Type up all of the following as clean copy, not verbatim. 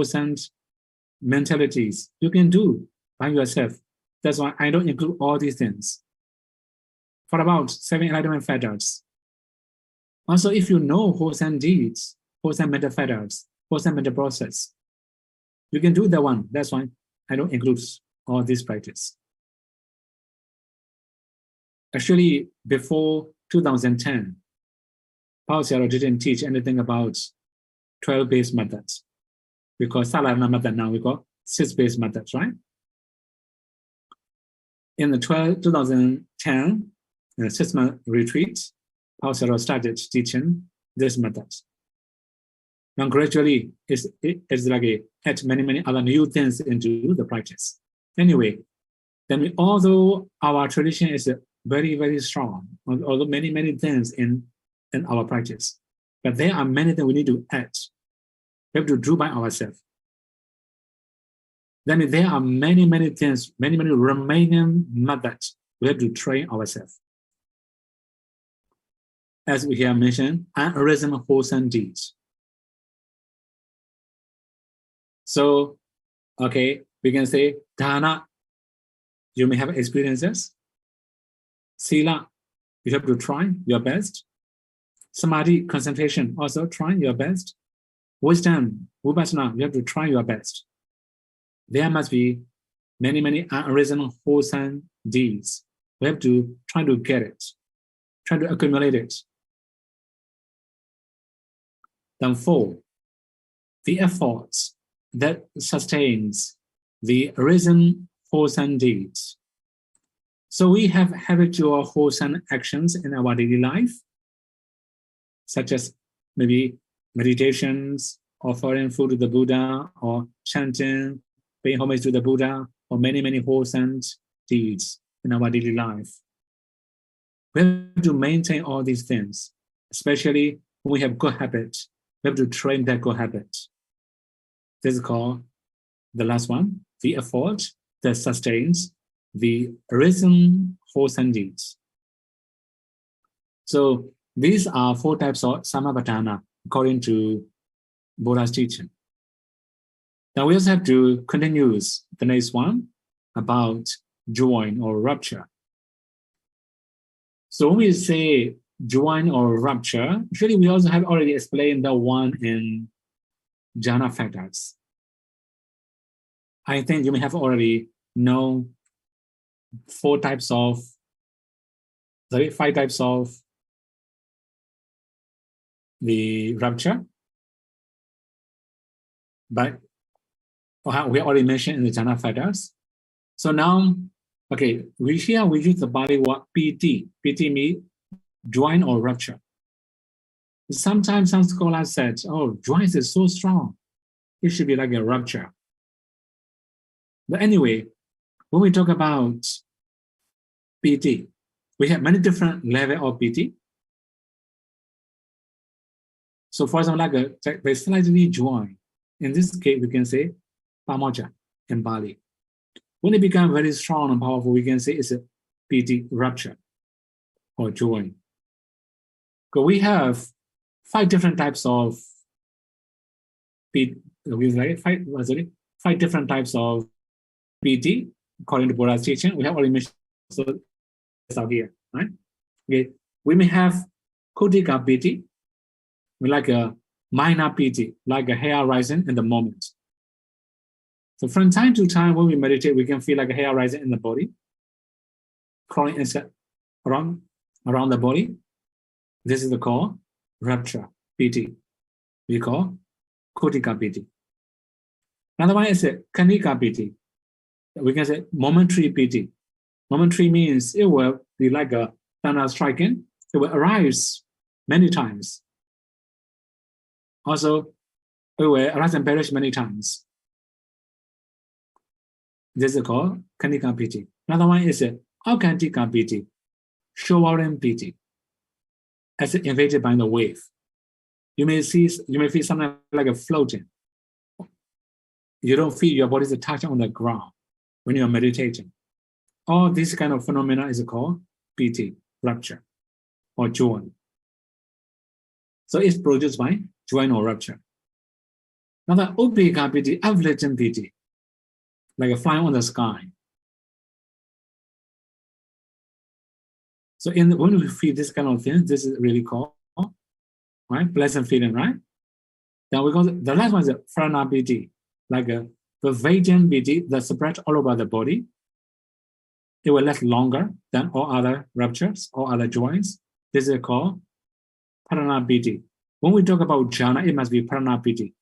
100% mentalities. You can do by yourself. That's why I don't include all these things. For about 7 enlightenment factors. Also, if you know wholesome deeds, wholesome mental factors, wholesome mental process, you can do that one. That's why I don't include all this practice. Actually, before 2010, Paul Sierra didn't teach anything about 12-based methods. We call Salarana method now, we call 6-based methods, right? In the 2010 6-month retreat, Paul Sierra started teaching this method. Now gradually, it's like add many other new things into the practice. Anyway, then although our tradition is very strong, although many things in our practice, but there are many things we need to add. We have to do by ourselves. Then there are many things, many remaining methods we have to train ourselves. As we have mentioned, unarisen wholesome deeds. So, okay, we can say dana, you may have experiences. Sila, you have to try your best. Samadhi, concentration, also try your best. Wisdom, vipassana, you have to try your best. There must be many unarisen wholesome deeds. We have to try to get it, try to accumulate it. Then 4, the efforts that sustains the arisen wholesome deeds. So we have habitual wholesome actions in our daily life, such as maybe meditations, offering food to the Buddha, or chanting, paying homage to the Buddha, or many wholesome deeds in our daily life. We have to maintain all these things, especially when we have good habits. We have to train that good habit. This is called the last one, the effort that sustains the arisen wholesome deeds. So these are 4 types of samapatthana according to Buddha's teaching. Now we also have to continue the next one about join or rupture. So when we say join or rupture, actually we also have already explained the one in jhana factors. I think you may have already known 5 types of the rupture. But we already mentioned in the jhana factors. So now, okay, we use the Pali word piti. Piti means join or rupture. Sometimes some scholars said, oh, join is so strong. It should be like a rupture. But anyway, when we talk about PT, we have many different levels of PT. So for example, like a slightly join. In this case, we can say pamoja in Bali. When it becomes very strong and powerful, we can say it's a PT rupture or join. So we have 5 different types of PT, 5 different types of PT according to Buddha's teaching. We have already mentioned out here, right? Okay, we may have Kotika PT, like a minor PT, like a hair rising in the moment. So from time to time, when we meditate, we can feel like a hair rising in the body, crawling inside around the body. This is the call rupture PT. We call Kotika PT. Another one is a Kanika PT. We can say momentary PT. Momentary means it will be like a thunder striking. It will arise many times. Also, it will arise and perish many times. This is called Kanika PT. Another one is a Aukantika PT, showering PT, as invaded by the wave. You may feel something like a floating. You don't feel your body is touching on the ground when you are meditating. All this kind of phenomena is called PT, rupture, or join. So it's produced by join or rupture. Another Ubeka Piti, uplifting Piti, like a flying on the sky. So when we feel this kind of thing, this is really cool, right? Pleasant feeling, right? Then we go to, the last one is Prana Piti, like a Vajrayana Piti that spread all over the body. It will last longer than all other raptures, all other joys. This is called Prana Piti. When we talk about jhana, it must be Prana Piti.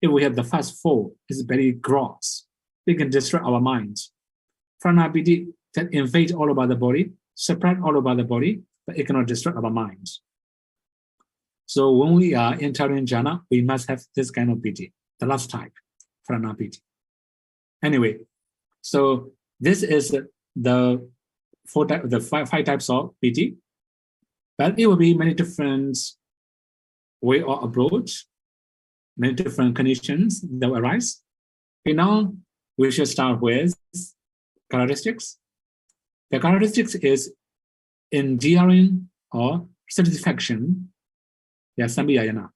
If we have the first four, it's very gross. It can destroy our minds. Prana Piti that invades all over the body, spread all over the body, but it cannot destroy our minds. So when we are entering jhana, we must have this kind of piti, the last type, prana piti. Anyway, so this is the five types of piti, but it will be many different way or approach, many different conditions that will arise. Okay, now we should start with characteristics. The characteristics is endearing or satisfaction. Yes, MAHAYANA.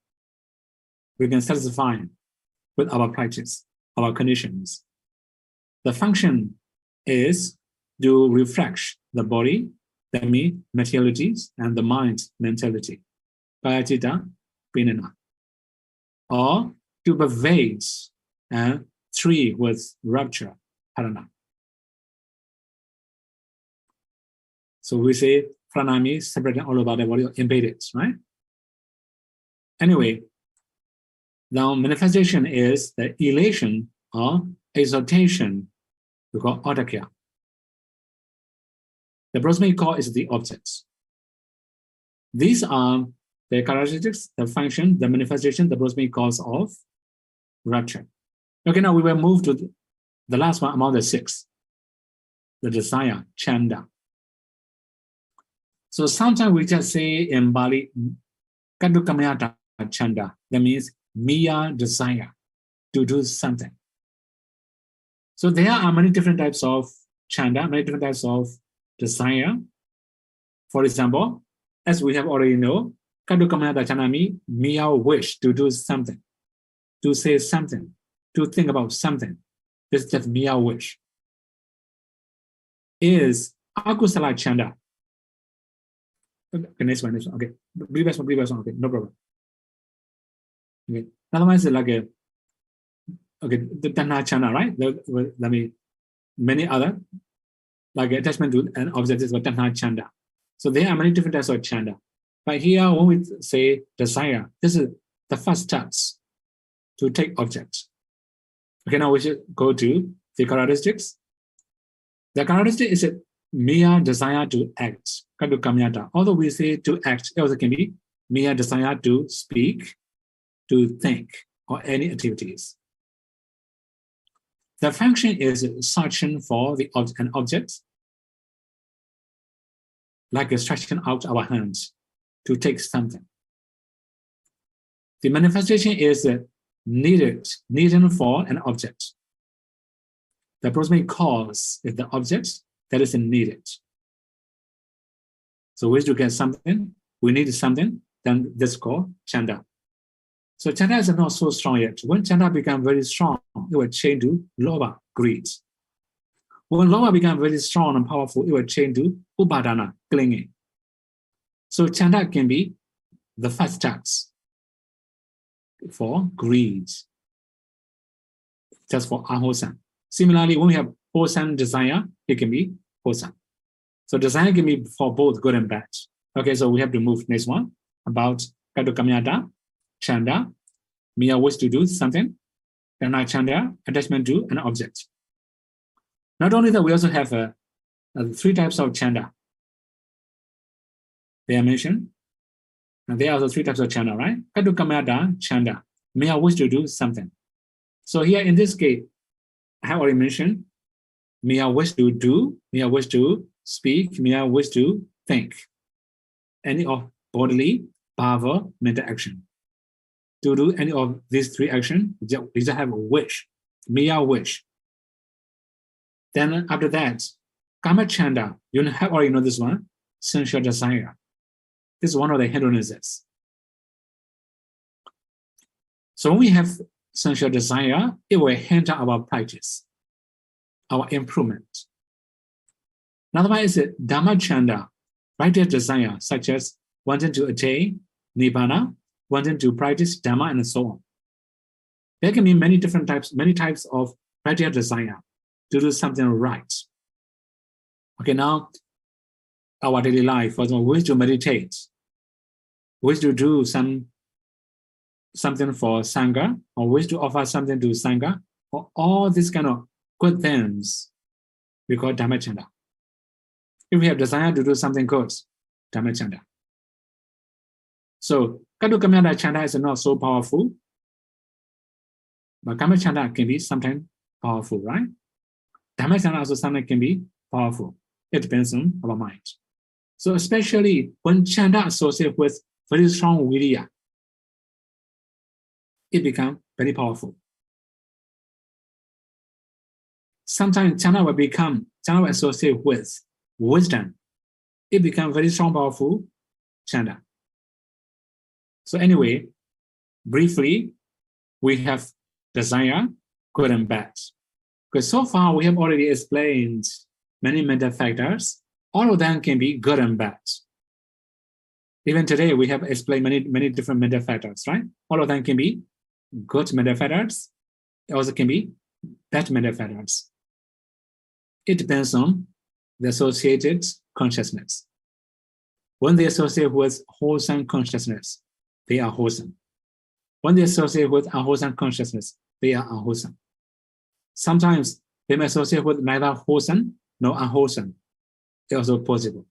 We can satisfy with our practice, our conditions. The function is to refresh the body, that means materialities, and the mind mentality, kaya citta, pinana, or to pervade and tree with rapture, parana. So we say pranami separating all over the body, invaded, right? Anyway, now manifestation is the elation or exaltation, we call autarkia. The prosmic core is the objects. These are the characteristics, the function, the manifestation, the prosmic cause of rapture. Okay, now we will move to the last one among the six, the desire, chanda. So sometimes we just say in Bali, kadukamyata chanda. That means mere desire to do something. So there are many different types of chanda, many different types of desire. For example, as we have already know, kadukamyata chanda means mere wish to do something, to say something, to think about something. This is just mere wish. Is akusala chanda. Okay, next one. Okay, previous one. Okay, no problem. Okay, another one is like a, okay, the tanha chanda, right? Let me, many other, like attachment to an object is tanha chanda. So there are many different types of chanda. But here, when we say desire, this is the first steps to take objects. Okay, now we should go to the characteristics. The characteristic is a mere desire to act, kadukamyata. Although we say to act, it also can be mere desire to speak, to think, or any activities. The function is searching for an object, like stretching out our hands to take something. The manifestation is needing for an object. The prosmic cause is the object that is needed. So we to get something, we need something, then this is called chanda. So chanda is not so strong yet. When chanda becomes very strong, it will change to lobha, greed. When lobha becomes very strong and powerful, it will change to upadana, clinging. So chanda can be the first steps for greed, just for ahosam. Similarly, when we have wholesome desire, it can be wholesome. So desire can be for both good and bad. Okay, so we have to move next one about kadukamyata, chanda, mere wish to do something, and chanda, attachment to an object. Not only that, we also have three types of chanda. They are mentioned. And there are also three types of chanda, right? Kadukamyata, chanda, mere wish to do something. So here in this case, I have already mentioned mere wish to do, mere wish to speak, mere wish to think. Any of bodily, bhava, mental action. To do any of these three actions, you just have a wish, mere wish. Then after that, kama chanda, you have already know this one, sensual desire. This is one of the hindrances. So when we have sensual desire, it will hinder our practice, our improvement. Another one is Dhamma chanda, righteous desire, such as wanting to attain Nibbana, wanting to practice Dhamma, and so on. There can be many different types, many types of righteous desire to do something right. Okay, now our daily life, for example, we wish to meditate, we wish to do something for Sangha, or wish to offer something to Sangha, or all these kind of good things we call Dhamma chanda. If we have desire to do something good, Dhamma chanda. So, Katu Kamyada chanda is not so powerful, but Kama chanda can be sometimes powerful, right? Dhamma chanda also sometimes can be powerful. It depends on our mind. So, especially when chanda associated with very strong virya, it becomes very powerful. Sometimes chanda will associate with wisdom. It becomes very strong, powerful chanda. So anyway, briefly, we have desire, good and bad. Because so far we have already explained many mental factors. All of them can be good and bad. Even today, we have explained many different mental factors, right? All of them can be good mental factors. It also can be bad mental factors. It depends on the associated consciousness. When they associate with wholesome consciousness, they are wholesome. When they associate with unwholesome consciousness, they are unwholesome. Sometimes they may associate with neither wholesome nor unwholesome. It's also possible.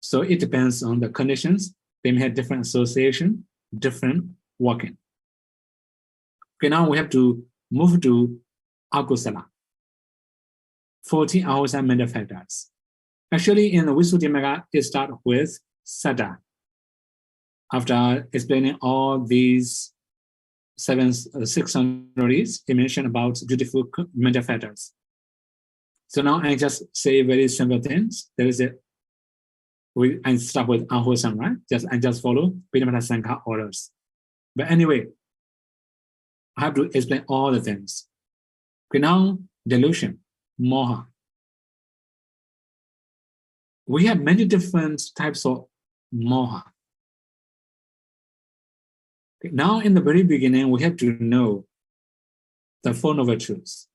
So it depends on the conditions. They may have different association, different working. Okay, now we have to move to Akusala. 14 unwholesome mental factors. Actually, in the Visuddhimagga, it starts with Citta. After explaining all these 6 summaries, he mentioned about beautiful mental factors. So now I just say very simple things. There is I start with unwholesome, right? I just follow Pinamata Sangha orders. But anyway, I have to explain all the things. Okay, now delusion, moha. We have many different types of moha. Okay, now in the very beginning, we have to know the Four Noble Truths.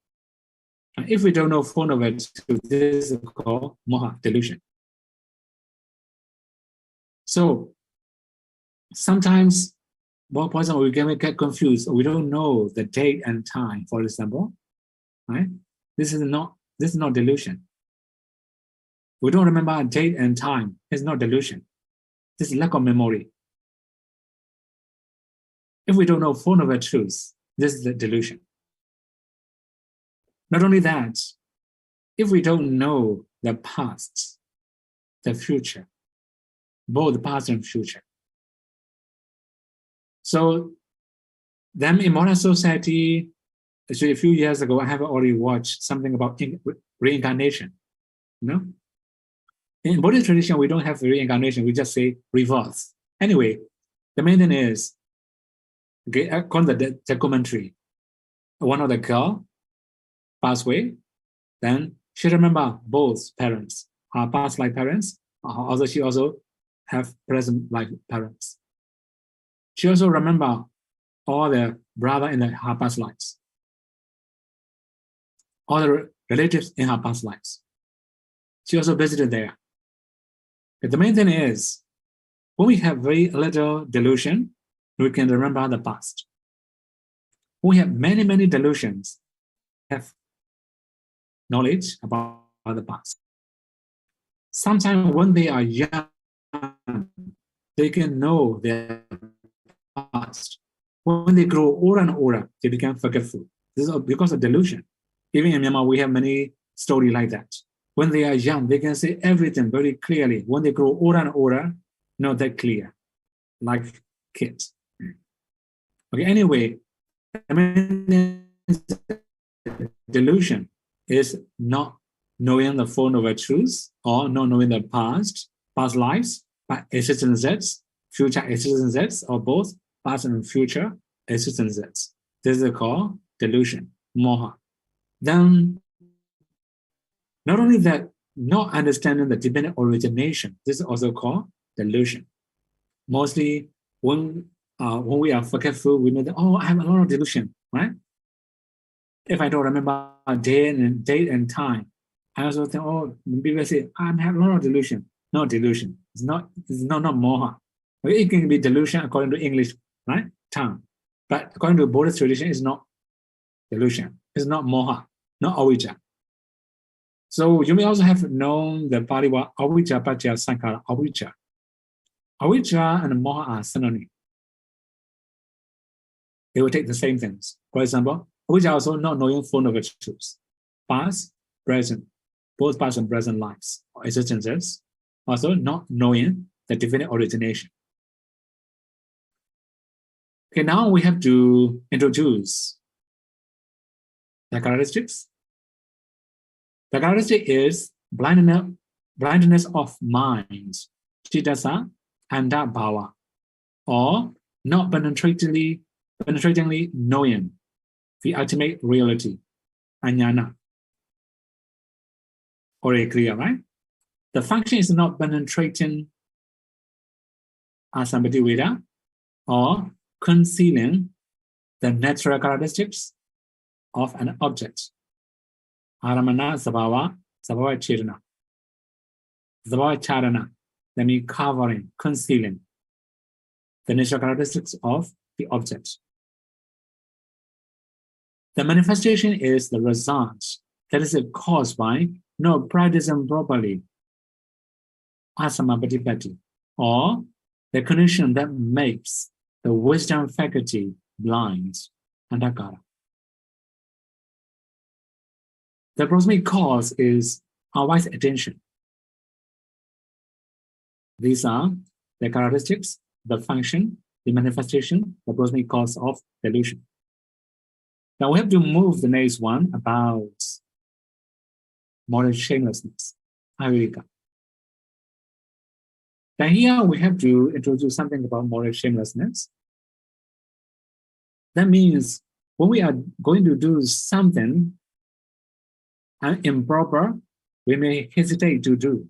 And if we don't know Four Noble Truths, this is called moha, delusion. So sometimes, for example, we can get confused. We don't know the date and time, for example. Right? This is not delusion. We don't remember a date and time. It's not delusion. This is lack of memory. If we don't know Four Noble Truths, this is the delusion. Not only that, if we don't know the past, the future, both past and future. So then in modern society, actually a few years ago, I have already watched something about reincarnation. You know? In Buddhist tradition, we don't have reincarnation, we just say rebirth. Anyway, the main thing is, okay, according to the commentary, one of the girl passed away, then she remember both parents, her past life parents, although she also have present life parents. She also remember all the brother in her past lives, all the relatives in her past lives. She also visited there. But the main thing is, when we have very little delusion, we can remember the past. When we have many delusions, have knowledge about the past. Sometimes when they are young, they can know their past. When they grow older and older, they become forgetful. This is because of delusion. Even in Myanmar, we have many stories like that. When they are young, they can say everything very clearly. When they grow older and older, not that clear, like kids. Okay, anyway, I mean, delusion is not knowing the Four Noble Truths or not knowing the past lives, but existences, future existences, or both past and future, existences. This is called delusion, moha. Then, not only that, not understanding the dependent origination, this is also called delusion. Mostly, when we are forgetful, we know that, oh, I have a lot of delusion, right? If I don't remember date and time, I also think, oh, people say, I have a lot of delusion. No delusion. It's not moha. Okay, it can be delusion according to English, right? Tongue. But according to Buddhist tradition, it's not delusion. It's not moha, not avijja. So you may also have known the Pali word avijja paccaya sankhara, avijja. Avijja and moha are synonyms. They will take the same things. For example, avijja also not knowing full of truths. Past, present, both past and present lives or existences. Also not knowing the definite origination. Okay, now we have to introduce the characteristics. The characteristic is blindness of mind, citta and bhava, or not penetratingly knowing the ultimate reality, ajnana. Already clear, right? The function is not penetrating asambhati or concealing the natural characteristics of an object. Aramana sabhava chetana. Sabhava charana, that means covering, concealing the natural characteristics of the object. The manifestation is the result that is caused by not practicing properly, asamapatipatti, or the condition that makes the wisdom faculty blind, andhakara. The proximate cause is unwise attention. These are the characteristics, the function, the manifestation, the proximate cause of delusion. Now we have to move the next one about moral shamelessness, avirika. Then here we have to introduce something about moral shamelessness. That means when we are going to do something improper, we may hesitate to do.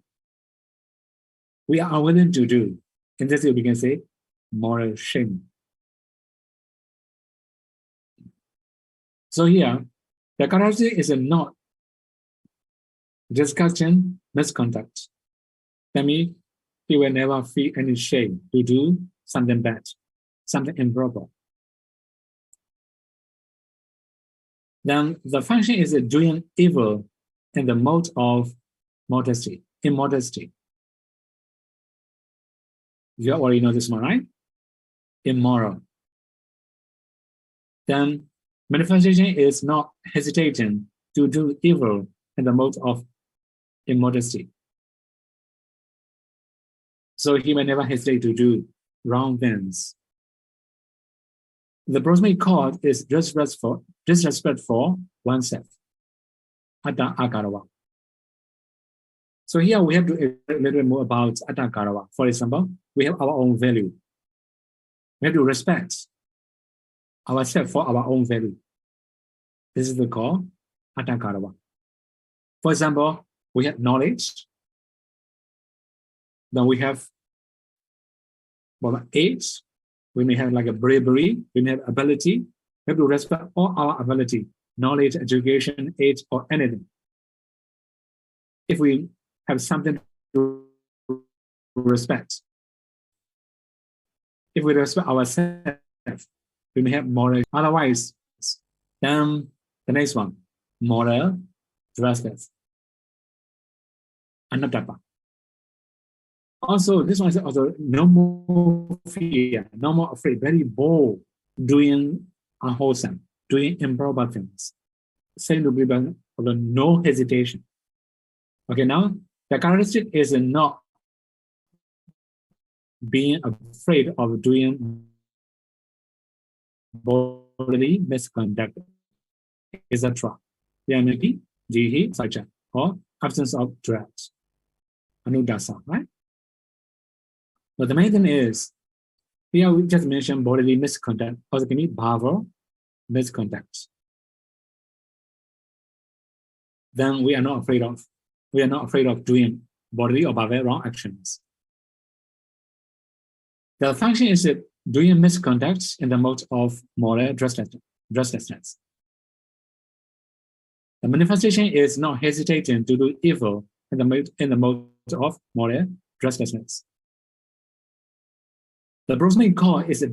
We are unwilling to do. In this way, we can say moral shame. So here, the characteristic is not discussion, misconduct. That means he will never feel any shame to do something bad, something improper. Then the function is doing evil in the mode of modesty, immodesty. You already know this one, right? Immoral. Then manifestation is not hesitating to do evil in the mode of immodesty. So he may never hesitate to do wrong things. The proximate cause is disrespect for oneself. Atta akarawa. So here we have to a little bit more about atta akarawa. For example, we have our own value. We have to respect ourselves for our own value. This is the call, atta akarawa. For example, we have knowledge. Then we have age. We may have like a bravery. We may have ability. We have to respect all our ability, knowledge, education, age, or anything. If we have something to respect, if we respect ourselves, we may have moral. Otherwise, then the next one, moral respect. Anattapa. Also, this one is also no more fear, no more afraid, very bold, doing unwholesome, doing improper things. Saying to people, no hesitation. Okay, now the characteristic is not being afraid of doing bodily misconduct, etc. Yanaki, jihi, sacha, or absence of drugs. Anudasa, right? But the main thing is Here we just mentioned bodily misconduct, also can be verbal misconduct. Then we are not afraid of doing bodily or verbal wrong actions. The function is doing misconduct in the mode of moral restlessness. The manifestation is not hesitating to do evil in the mode of moral restlessness. The proximate cause is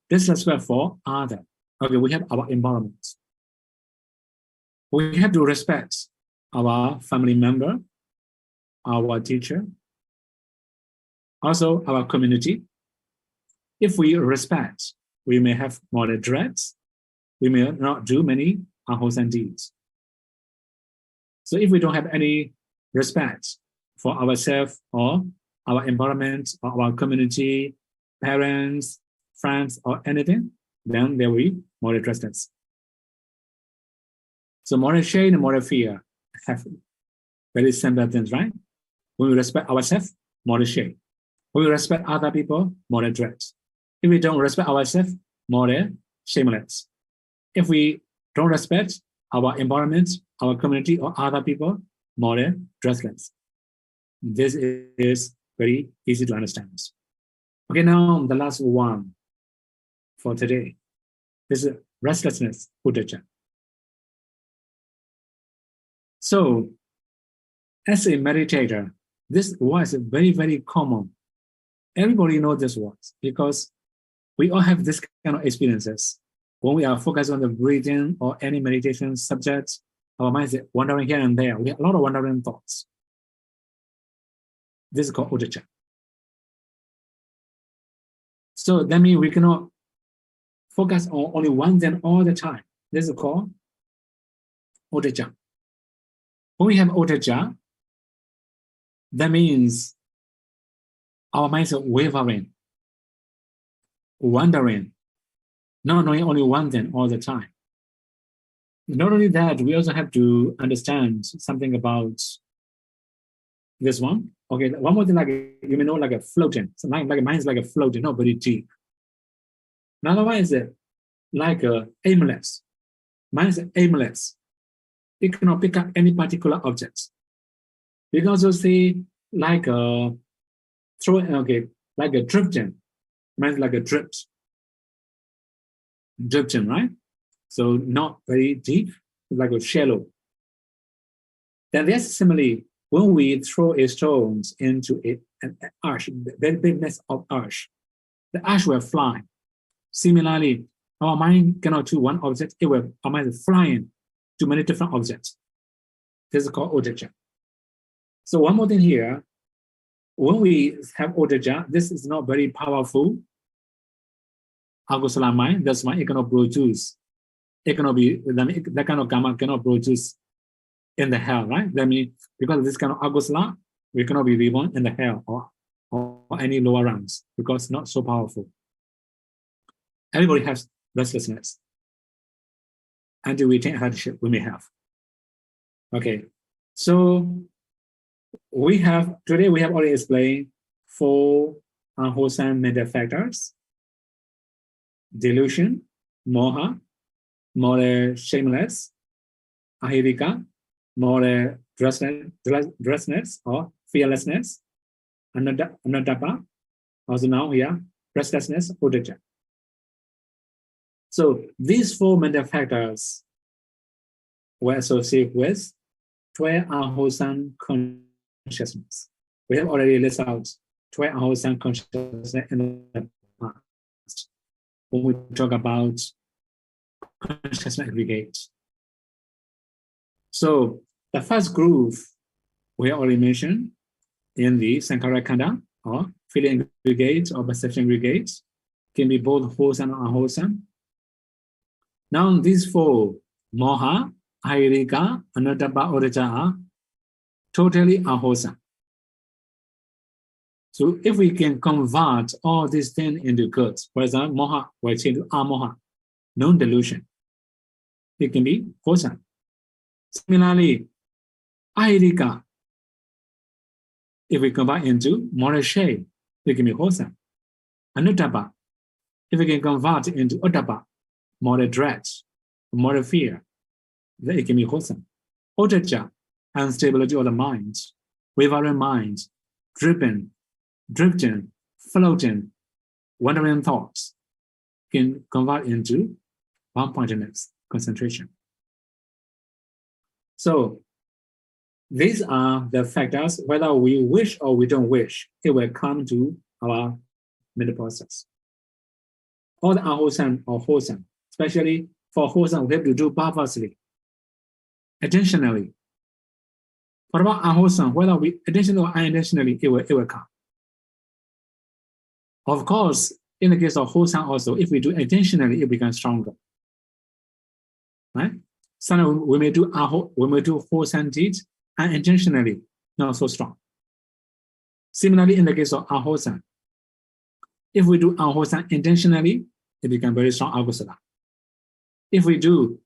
disrespect for others. Okay, we have our environment. We have to respect our family member, our teacher, also our community. If we respect, we may have moral dreads. We may not do many unwholesome deeds. So if we don't have any respect for ourselves or our environment or our community, parents, friends, or anything, then there will be moral restlessness. So moral shame and moral fear have very similar things, right? When we respect ourselves, moral shame. When we respect other people, moral dread. If we don't respect ourselves, moral shameless. If we don't respect our environment, our community, or other people, moral restless. This is very easy to understand. Okay, now the last one for today. This is restlessness, uddhacca. So, as a meditator, this word is very, very common. Everybody knows this word because we all have this kind of experiences. When we are focused on the breathing or any meditation subject, our mind is wandering here and there. We have a lot of wandering thoughts. This is called uddhacca. So that means we cannot focus on only one thing all the time. This is called uddhacca. When we have uddhacca, that means our minds are wavering, wandering, not knowing only one thing all the time. Not only that, we also have to understand something about this one. Okay, one more thing, like you may know, like a floating. So like mine's like a floating, not very deep. Another one is like aimless. Mine's aimless. It cannot pick up any particular objects. You can also see like a like a drifting. Mine's like a drift. Drifting, right? So not very deep, like a shallow. Then there's similarly, when we throw a stone into an ash, very big mass of ash, the ash will fly. Similarly, our mind cannot do one object, our mind is flying to many different objects. This is called uddhacca. So one more thing here, when we have uddhacca, this is not very powerful Akusala mind, that's why it cannot produce. It cannot be, that kind of karma cannot produce in the hell, right? That means because of this kind of Akusala, we cannot be reborn in the hell or any lower realms because it's not so powerful. Everybody has restlessness. Until we take hardship, we may have. Okay, so today we have already explained 4 unwholesome mental factors: delusion, moha, moral shameless, ahirika, moral restlessness or fearlessness, anadapa, also now here, restlessness, uddhacca. So these 4 mental factors were associated with 12 unwholesome consciousness. We have already listed out 12 unwholesome consciousness in the past when we talk about consciousness aggregate. So the first group we already mentioned in the Sankhara Khanda or feeling aggregate or perception aggregate can be both wholesome and unwholesome. Now these 4, moha, ahirika, anadapa, uddhacca, are totally unwholesome. So if we can convert all these things into good, for example, moha will change to amoha, non-delusion. It can be wholesome. Similarly, ahirika, if we convert into moral shame, it can be wholesome. Anudapa, If we can convert into Ottappa, moderate dread, moderate fear, then it can be wholesome. Ottacca, instability of the mind, wavering mind, drifting, floating, wandering thoughts, can convert into one-pointedness, concentration. So these are the factors, whether we wish or we don't wish, it will come to our mental process. All the unwholesome or wholesome, especially for wholesome, we have to do purposely, intentionally. What about unwholesome? Whether we intentionally or unintentionally, it will come. Of course, in the case of wholesome also, if we do intentionally, it becomes stronger. Right? Sometimes we may do wholesome deeds unintentionally, not so strong. Similarly, in the case of unwholesome, if we do unwholesome intentionally, it becomes very strong Akusala. If we do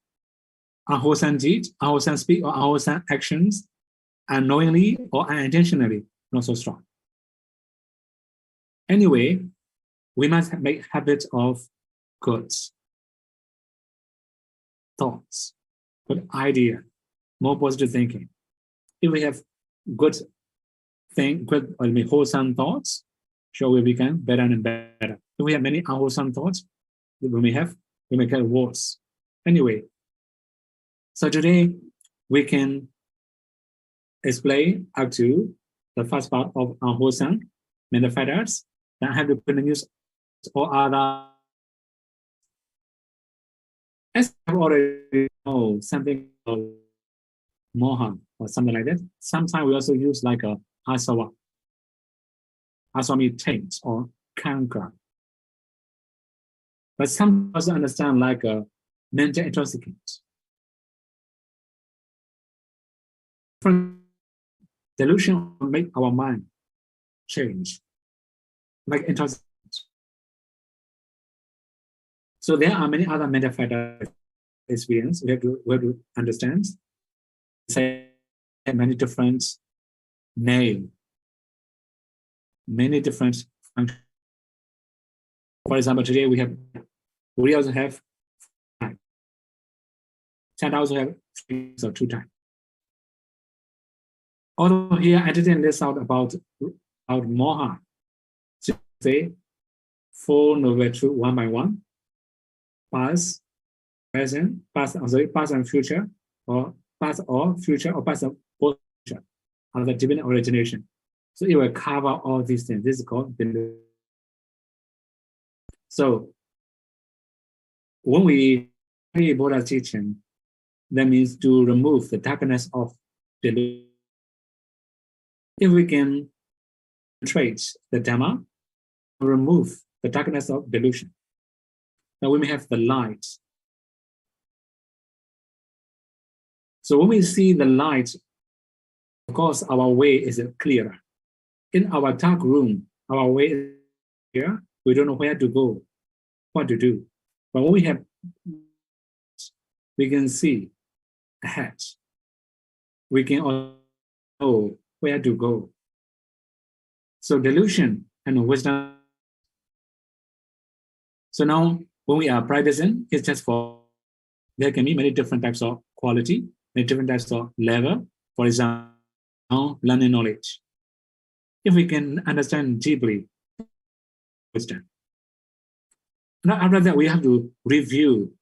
unwholesome deeds, unwholesome speech, or unwholesome actions, unknowingly or unintentionally, not so strong. Anyway, we must make habits of good thoughts, good idea, more positive thinking. If we have good wholesome thoughts, sure we become better and better. If we have many unwholesome thoughts, we may get worse. Anyway, so today we can explain up to the first part of unwholesome mental factors that have to produce or other. As I've already know something called moha or something like that. Sometimes we also use like a asava. Asava means taint or canker. But some also understand like a mental intoxicant. Delusion will make our mind change, like intoxicant. So there are many other mental factors experience we have to understand. Say many different names, many different functions. For example, today we also have time. Chat also have 3 or 2 times. Although here I didn't list out about moha. So say 4 noble truths 1 by 1. Past, present, past and future, or past or future, or past or both future, or the divine origination. So it will cover all these things. This is called delusion. So when we study Buddha's teaching, that means to remove the darkness of delusion. If we can trace the Dhamma, remove the darkness of delusion, then we may have the light. So when we see the light, of course, our way is clearer. In our dark room, our way is clear. We don't know where to go, what to do. But when we have, we can see ahead. We can also know where to go. So delusion and wisdom. So now, when we are practicing, it's just for, there can be many different types of quality, many different types of level. For example, learning knowledge. If we can understand deeply wisdom. Now after that, we have to review,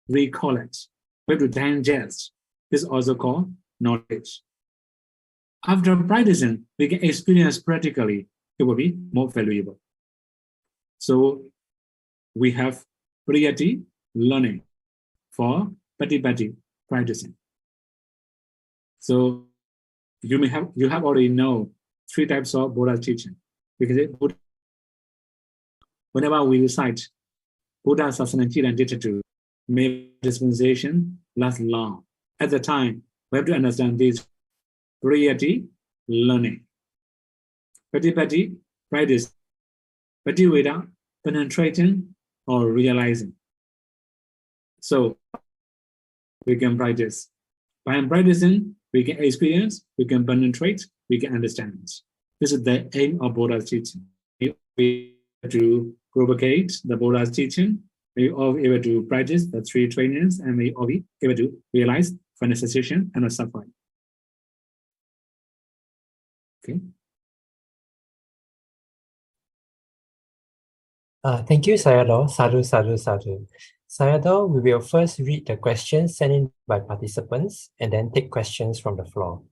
recollect. We have to digest. This is also called knowledge. After practicing, we can experience practically. It will be more valuable. So we have priyati, learning, for patipati, practicing. So you have already know 3 types of Buddha's teaching. Because whenever we recite Buddha Sasana Citta Ditthatu, may dispensation last long. At the time, we have to understand this priyati, learning. Patipati, practice. Pativeda, penetrating or realizing. So we can practice. By practicing, we can experience, we can penetrate, we can understand. This is the aim of Buddha's teaching. We to propagate the Buddha's teaching. May you all be able to practice the 3 trainings, and may you all be able to realize final cessation and not suffering. Okay. Thank you, Sayadaw. Sadhu, sadhu, sadhu. Sayadaw, we will first read the questions sent in by participants and then take questions from the floor.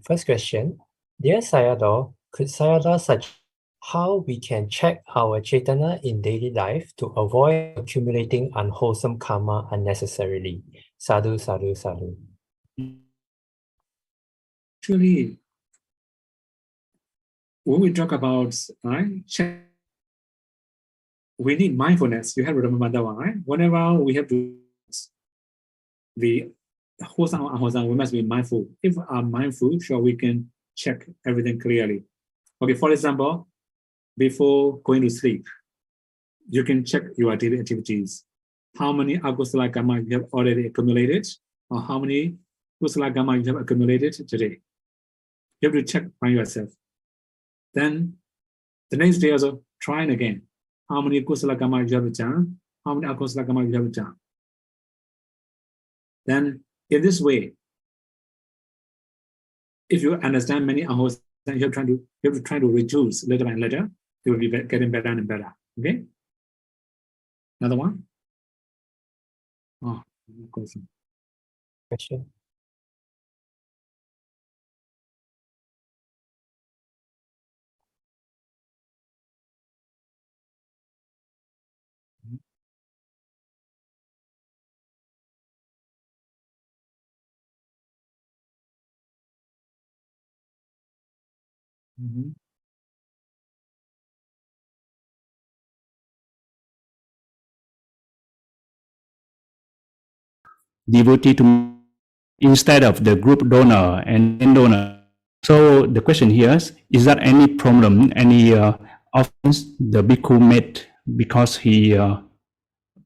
First question. Dear Sayadaw, could Sayadaw suggest how we can check our Chaitana in daily life to avoid accumulating unwholesome karma unnecessarily? Sadhu, sadhu, sadhu. Actually, when we talk about check, we need mindfulness. You have to remember that one, right? Whenever we have to the wholesome or unwholesome, we must be mindful. If we are mindful, sure, we can check everything clearly. Okay, for example, before going to sleep, you can check your daily activities. How many Akusala karma you have already accumulated, or how many Kusala karma you have accumulated today. You have to check by yourself. Then the next day also, try it again. How many Kusala karma you have done? How many Akusala karma you have done? Then in this way, if you understand many unwholesome, you have to try to reduce little by little. You will be getting better and better. Okay. Another one. Oh, question. Question. Devotee to instead of the group donor and donor. So the question here is that any problem, any offense the bhikkhu made because he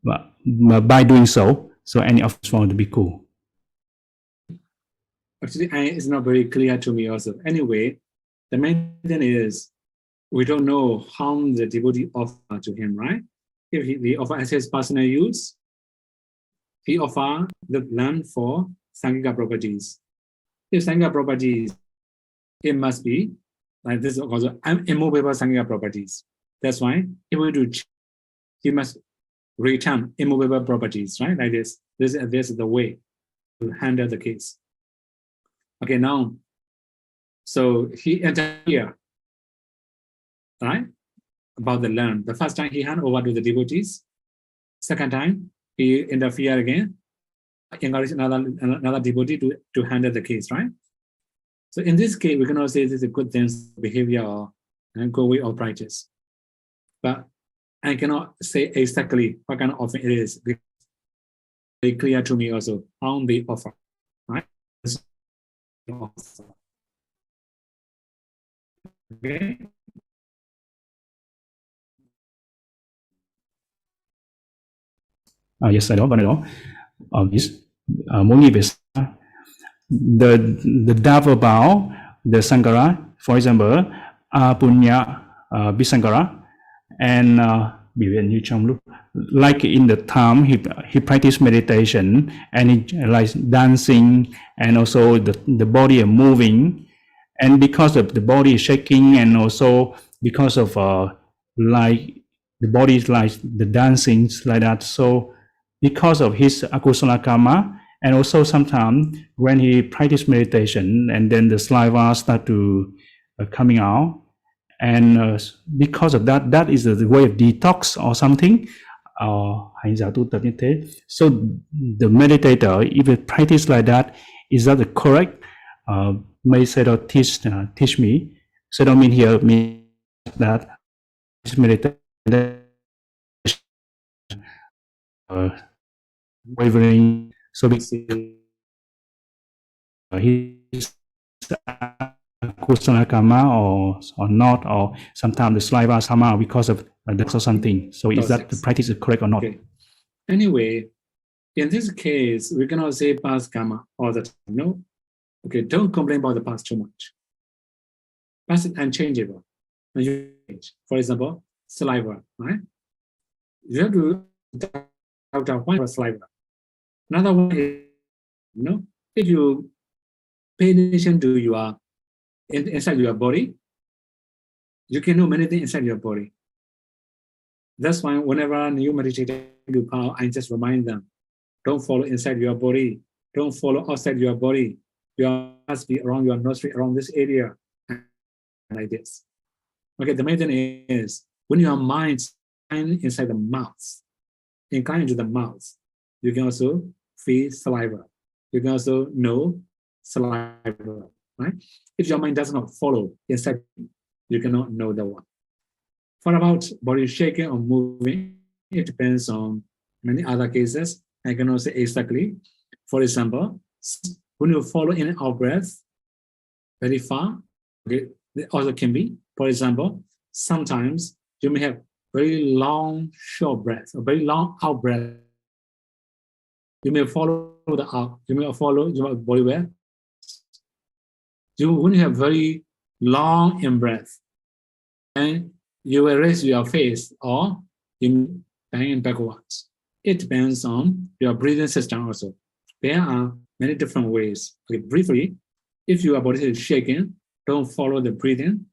by doing so any offense for the bhikkhu? Actually, it's not very clear to me also. Anyway, the main thing is we don't know how the devotee offer to him, right? If he offer as his personal use, he offer the land for Sangika properties. If Sangika properties, it must be like this also immovable Sangika properties. That's why if we do, he must return immovable properties, right? Like this. This is the way to handle the case. Okay, now, so he entered here, right? About the land. The first time he handed over to the devotees. Second time, he interfered again, encouraged another devotee to handle the case, right? So in this case, we cannot say this is a good thing, behavior or good way of practice. But I cannot say exactly what kind of offer it is. It's very clear to me also how they offer, right? Okay. Yes, I know, but I know. Muốn nghĩ về the double bow, the Sankara, for example, Punya Visankara, and biểu hiện như trong lúc like in the time he practiced meditation and he like dancing and also the body moving, and because of the body is shaking and also because of like the body is like the dancing like that, so because of his akusala karma, and also sometimes when he practiced meditation and then the saliva start to coming out, and because of that, that is the way of detox or something. Hành giả tu tập như thế. So the meditator, if it practice like that, is that the correct? May Sayadaw teach me. Sayadaw mean here mean that meditation wavering. So his kusala karma or not, or sometimes the saliva somehow because of that or something. So is that the practice is correct or not? Okay. Anyway, in this case, we cannot say past karma all the time. No, Okay, don't complain about the past too much. Past is unchangeable. For example, saliva, right? You have to doubt why for saliva. Another one is, if you pay attention to your inside your body, you can know many things inside your body. That's why whenever you meditate, I just remind them, don't follow inside your body, don't follow outside your body. You must be around your nostril, around this area, like this. Okay, the main thing is when your mind inside the mouth, incline into the mouth, you can also feel saliva. You can also know saliva, right? If your mind does not follow inside, you cannot know the one. For about body shaking or moving, it depends on many other cases. I cannot say exactly. For example, when you follow in and out breath very far, okay, it also can be. For example, sometimes you may have very long short breath, or very long out breath. You may follow the out, you may follow your body breath. When you have very long in breath, and you will raise your face or you bend backwards. It depends on your breathing system also. There are many different ways. Okay, briefly, if your body is shaking, don't follow the breathing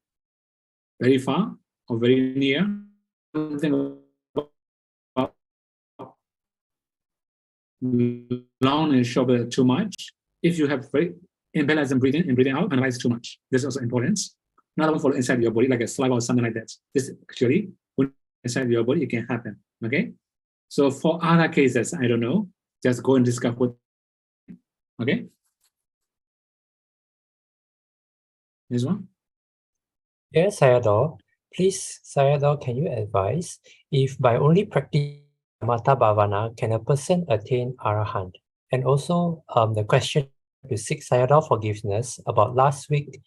very far or very near. Don't think about long and short breath too much. If you have very imbalanced breathing and breathing out, analyze too much. This is also important. Another one follow inside your body, like a saliva or something like that. This actually, when inside your body, it can happen. Okay. So for other cases, I don't know. Just go and discuss with. Okay. This one. Yes, Sayadaw. Please, Sayadaw, can you advise if by only practicing Samatha Bhavana can a person attain Arahant? And also, the question to seek Sayadaw forgiveness about last week,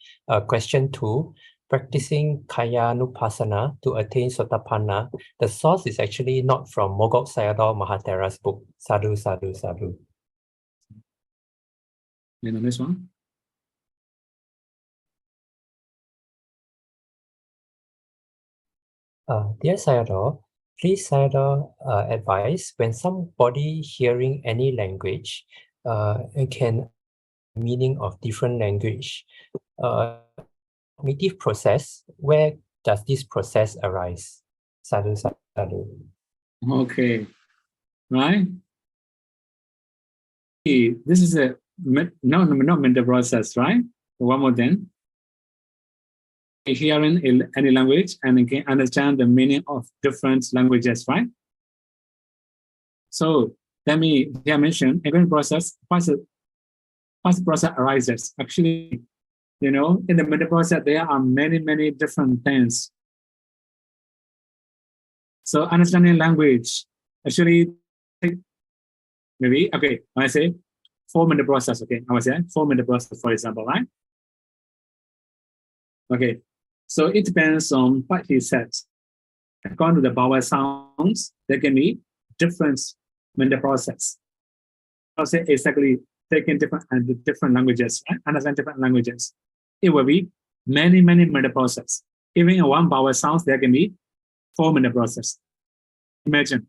question 2, practicing Kayanupassana to attain Sotapanna. The source is actually not from Mogok Sayadaw Mahathera's book. Sadhu, sadhu, sadhu. You know this one? Dear Sayadaw, please Sayadaw advise when somebody hearing any language it can meaning of different language. Cognitive process, where does this process arise? Sadhu, sadhu. Okay, right. This is a not mental process, right? One more thing. Hearing any language and can understand the meaning of different languages, right? So let me mention again process. First process arises. Actually, in the mental process there are many different things. So understanding language actually maybe okay. When I say 4-minute process, okay, I was saying 4-minute process, for example, right? Okay. So it depends on what he says. According to the vowel sounds, there can be different mental process. I'll say exactly taking different languages, right? Understand different languages. It will be many mental process. Even in one vowel sounds, there can be 4-minute process. Imagine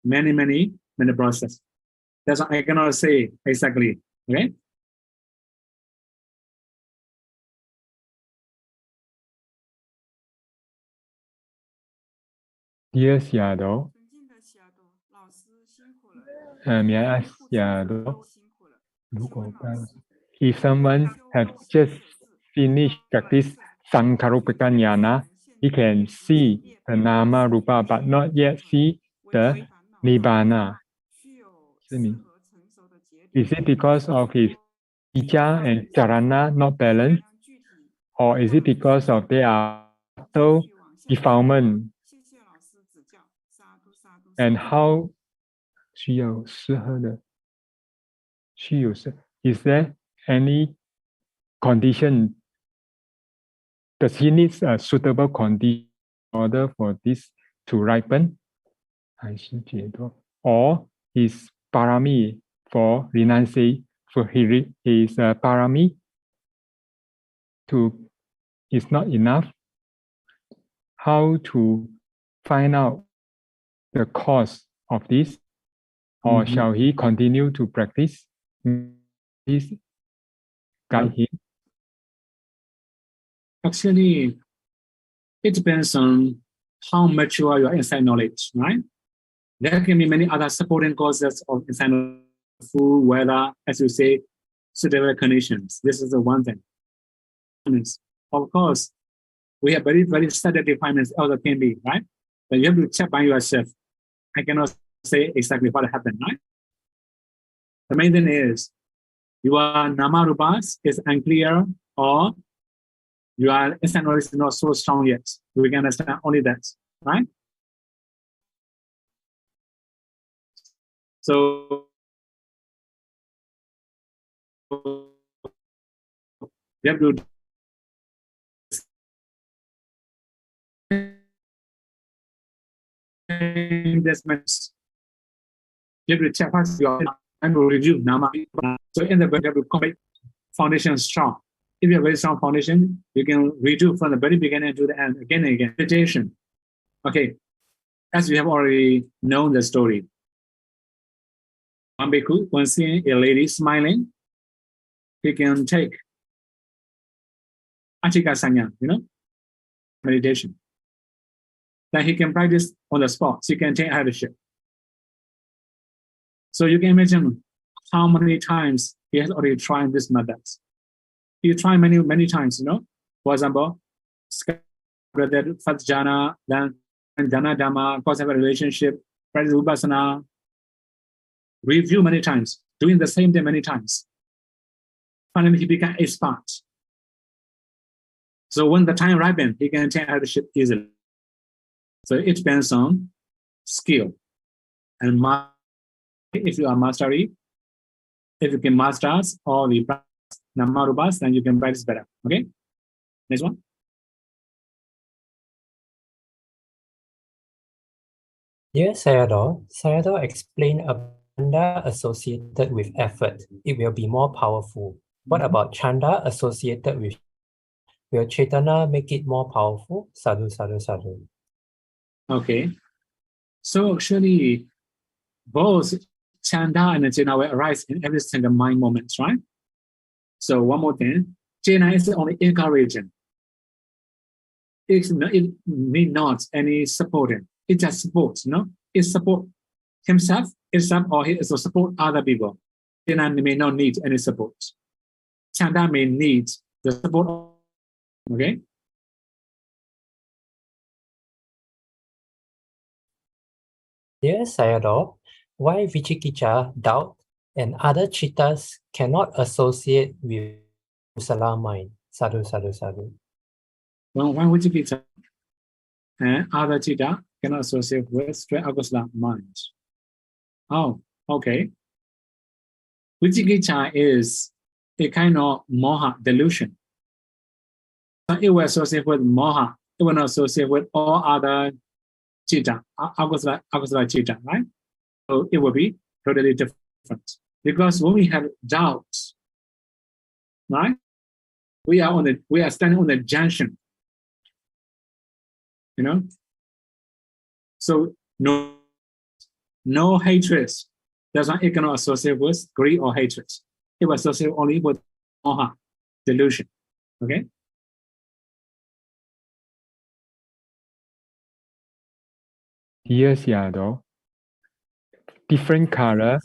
many mental process. That's what I cannot say exactly. Okay. Dear Sayadaw, may I ask Sayadaw, if someone has just finished practice Sankaruppaka Jnana, he can see the Nama Rupa but not yet see the Nibbana. Is it because of his Ija and Charana not balanced? Or is it because of their subtle defilement? And how is there any condition? Does he need a suitable condition in order for this to ripen? Or his parami for renunciation, for his parami is not enough. How to find out the cause of this, or shall he continue to practice? Please guide him. Actually, it depends on how mature your insight knowledge, right? There can be many other supporting causes of insight knowledge, food, weather, as you say, suitable conditions. This is the one thing. Of course, we have very, very studied refinements also can be, right? But you have to check by yourself. I cannot say exactly what happened, right? The main thing is your nama-rupas is unclear, or your instant knowledge is not so strong yet. We can understand only that, right? So you have to investments. You have to check what's your and review nama. So in the book, you have to make foundation strong. If you have a very strong foundation, you can redo from the very beginning to the end again and again. Meditation. Okay, as we have already known the story. One bhikkhu, when seeing a lady smiling, he can take Achika meditation. Then he can practice on the spot. So he can take headship. So you can imagine how many times he has already tried this method. He tried many, many times, For example, first jhana, then jhana dhamma, cause of a relationship, practice vipassana, review many times, doing the same thing many times. Finally, he became expert. So when the time ripens, he can take headship easily. So it depends on skill and if you are mastery, if you can master all the nama-rupas, then you can practice better. Okay? Next one. Dear Sayadaw explained a chanda associated with effort. It will be more powerful. What about chanda associated with? Will Chaitana make it more powerful? Sadhu, sadhu, sadhu. Okay. So actually, both chanda and jhana will arise in every single mind moment, right? So one more thing, jhana is only encouraging. It need not any supporting. It just supports, It support himself, itself, or he also support other people. Jhana may not need any support. Chanda may need the support. Okay. Dear Sayadaw, why Vichikicha, doubt, and other chittas cannot associate with Akusala mind? Sadhu, sadhu, sadhu. Well, why Vichikicha and other chitta cannot associate with straight Akusala mind? Oh, okay. Vichikicha is a kind of moha delusion. So it will associate with moha. It will not associate with all other chitta, Akusala chitta, right? So it will be totally different. Because when we have doubts, right? We are standing on the junction. So no hatred. That's why it cannot associate with greed or hatred. It will associate only with moha, delusion. Okay? Dear Sayadaw, different color.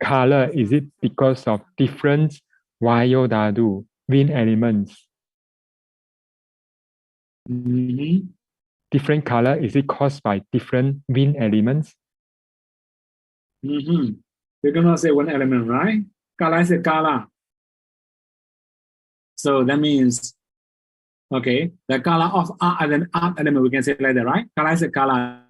Color, is it because of different Vayodhatu, wind elements? Different color, is it caused by different wind elements? We're gonna say one element, right? Kala is a kala. So that means, okay, the kala of art element, we can say like that, right? Kala is a kala.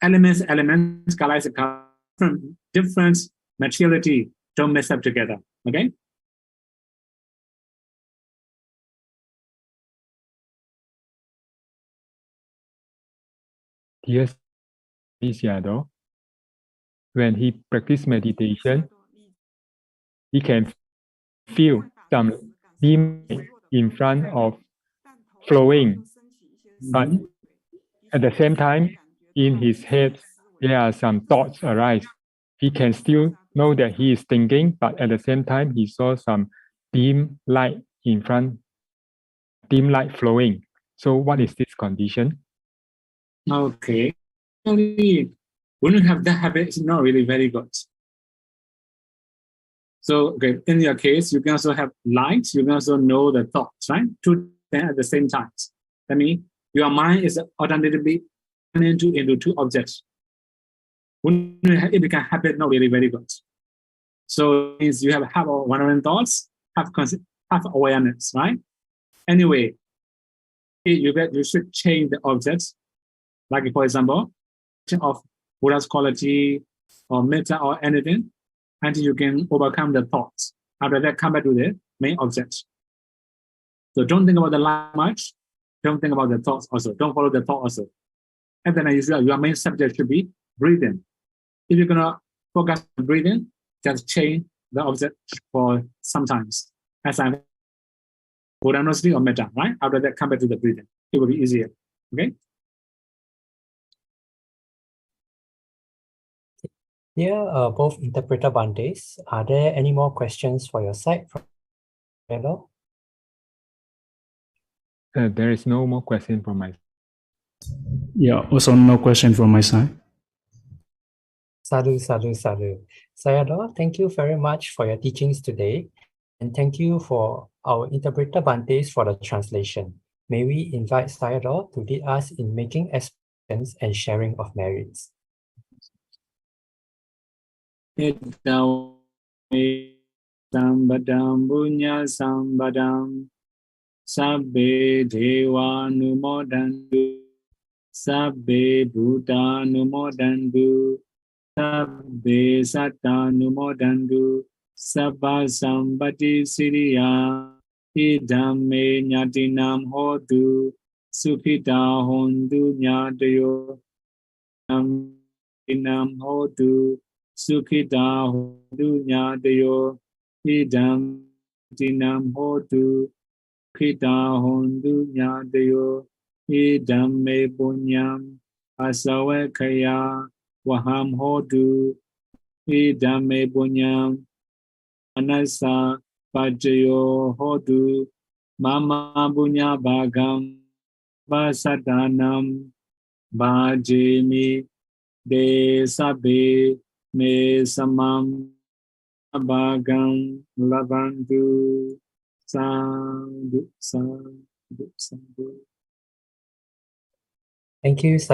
Elements, kala is a kala. From different maturity, don't mess up together. Okay? Yes, Sayadaw, when he practices meditation, he can feel some dim in front of flowing, but at the same time, in his head, there are some thoughts arise. He can still know that he is thinking, but at the same time, he saw some dim light in front, dim light flowing. So what is this condition? Okay. When you have that habit, it's not really very good. So, okay, in your case, you can also have light, you can also know the thoughts, right? Two things at the same time. That means your mind is alternatively into two objects. When it becomes habit, not really very good. So it means you have wandering thoughts, have awareness, right? Anyway, you should change the objects. Like for example, of Buddha's quality or metta or anything, until you can overcome the thoughts. After that, come back to the main object. So don't think about the light much. Don't think about the thoughts also. Don't follow the thought also. And then your main subject should be breathing. If you're gonna focus on breathing, just change the object for sometimes. As I'm Buddha or metta, right? After that, come back to the breathing. It will be easier. Okay. Dear both interpreter Bandes, are there any more questions for your side from Hello? There is no more question from my side. Yeah, also no question from my side. Sadhu, sadhu, sadhu. Sayadaw, thank you very much for your teachings today. And thank you for our interpreter Bandes for the translation. May we invite Sayadaw to lead us in making expressions and sharing of merits. Sambadam bunya sambadam sabbe deva numodandu sabbe bhuta numodandu sabbe satta numodandu sabba sambati siriya idhamme nyatinam hotu sukhita hondu nyatayo nam hotu Sukhita hotu nyatayo idam tinam hotu Sukhita hontu nyatayo idam me punyam asawakaya waham hotu idam me punyam anasa pajayo hotu mama punya bhagam vasadanam bhajemi de sabe me samam bhagam labantu sadhu sadhu sadhu. Thank you, Sayadaw.